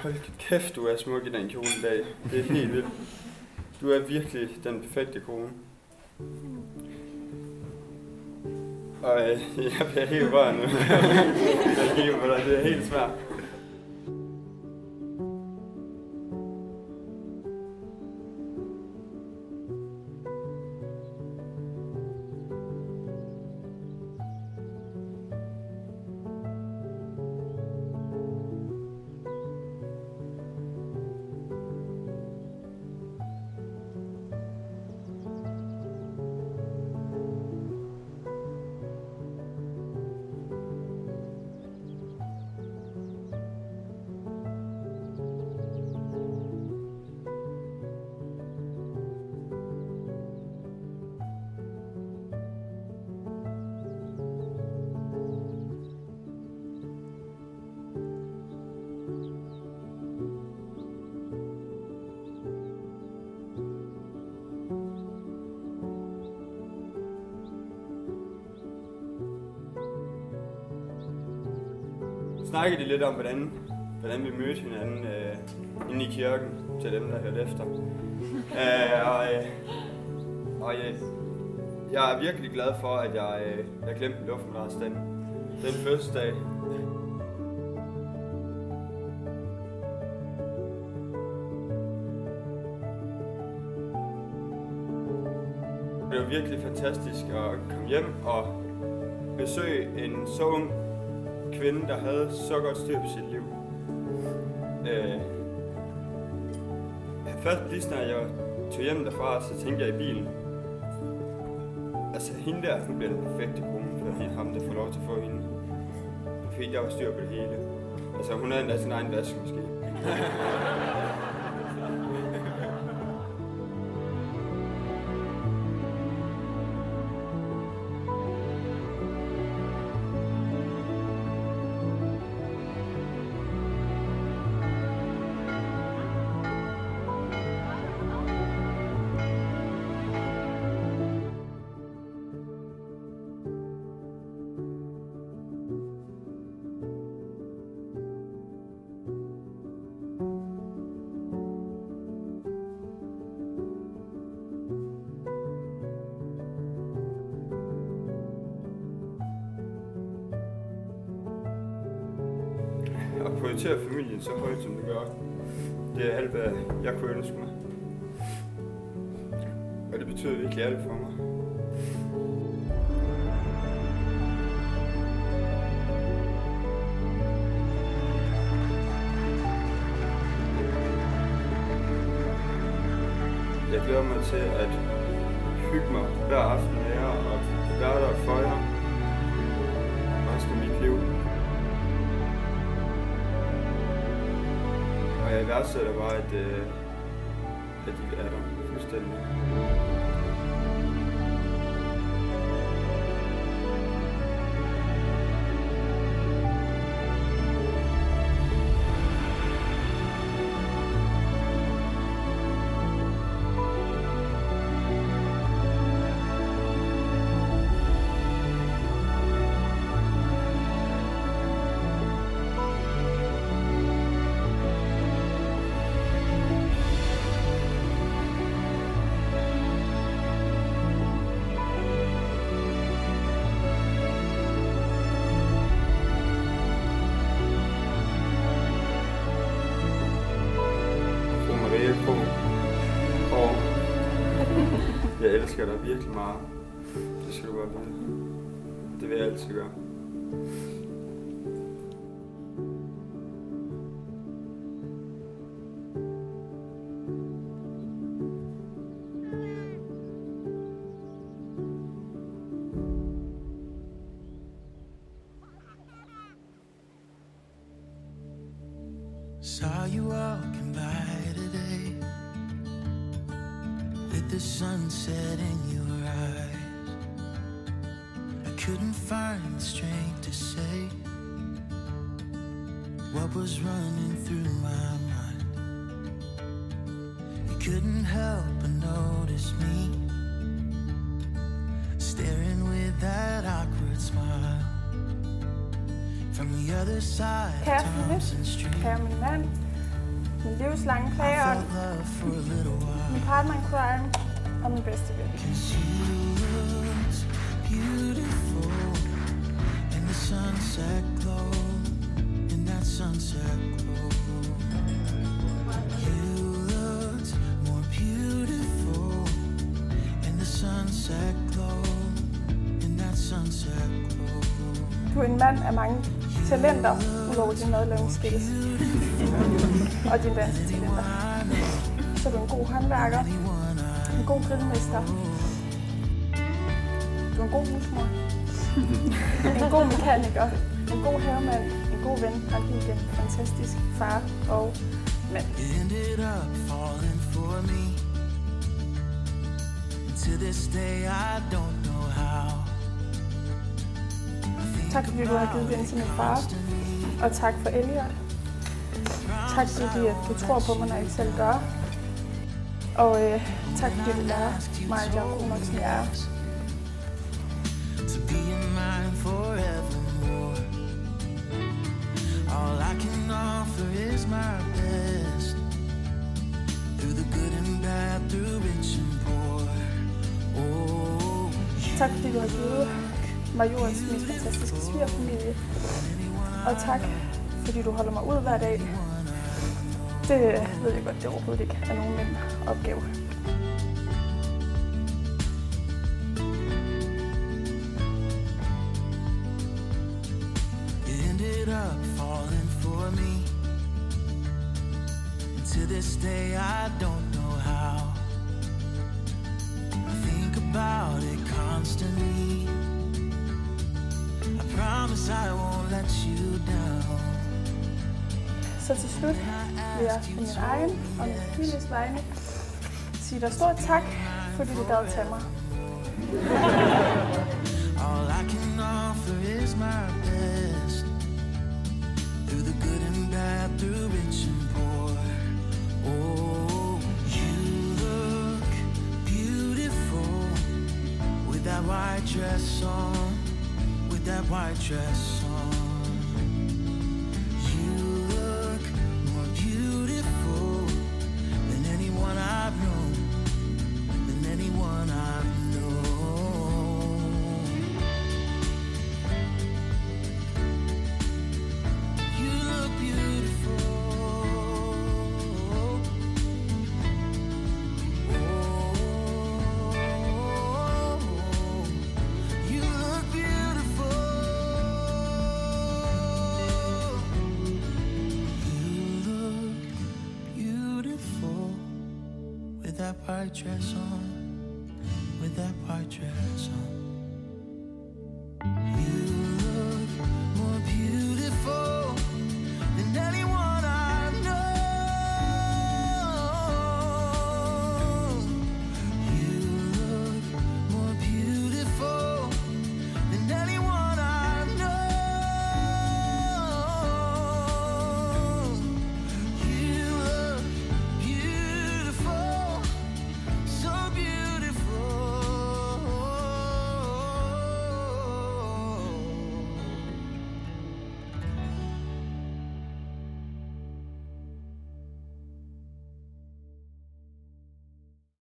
Hold kæft, du er smuk i den kjole i dag. Det er helt vildt. Du er virkelig den perfekte kone. Og jeg bliver helt rørt nu. Det er helt svært. Snakkede de lidt om, hvordan vi mødte hinanden inde i kirken, til dem, der hørte efter. Jeg er virkelig glad for, at jeg glemte luftmadras den fødselsdag. Det var virkelig fantastisk at komme hjem og besøge en så ung kvinde, der havde så godt styr på sit liv. Først lige snart jeg tog hjem derfra, så tænkte jeg i bilen. Altså hende der, hun bliver den perfekte kone for ham, der får lov til at få hende. Fordi der var styr på det hele. Altså hun havde endda sin egen vaskemaskine. At prioritere familien så højt, som det gør, det er alt, hvad jeg kunne ønske mig. Og det betyder virkelig alt for mig. Jeg glæder mig til at hygge mig hver aften med jer og være der for jer resten af mit liv. Og jeg værdsætter bare, at I er der fuldstændig. Og jeg elsker dig virkelig meget. Det skal du bare vide. Det vil jeg altid gøre. Saw you walking by today, with the sunset in your eyes. I couldn't find the strength to say what was running through my mind. You couldn't help but notice me, staring with that awkward smile. From the other side, Kære Philip, kære min mand, livslange plager, min partner in crime og min bedste ven. Sunset glow, in that sunset glow, you looked more beautiful in the sunset glow, in that sunset glow. Du er en mand af mange talenter, udover din madlavningsskills og dine dansetalenter. Så du er en god håndværker, en god grillmester, du er en god husmor, en god mekaniker, en god havemand, en god ven og en fantastisk far og mand. Tak fordi du har givet den til min far, og tak for Elliot. Tak fordi at du tror på mig, når jeg ikke selv gør. Og tak fordi du lærer mig, at jeg er god nok, som jeg er. All I can offer is my best, through the good and bad, through rich and poor. Oh, tak fordi du har givet mig jordens mest fantastiske svigerfamilie. Og tak fordi du holder mig ud hver dag. Det ved jeg godt, det overhovedet ikke er nogen nem opgave. To this day, I don't know how. I think about it constantly. I promise I won't let you down. Så til slut vil jeg på min egen og min families vegne sige dig stort tak, fordi du gad tage mig. All I can offer is my best, through the good and bad, through rich and poor. Oh, you look beautiful with that white dress on, with that white dress on. You look more beautiful than anyone I've known, than anyone I've known. You look beautiful. That white dress on, with that white dress on. You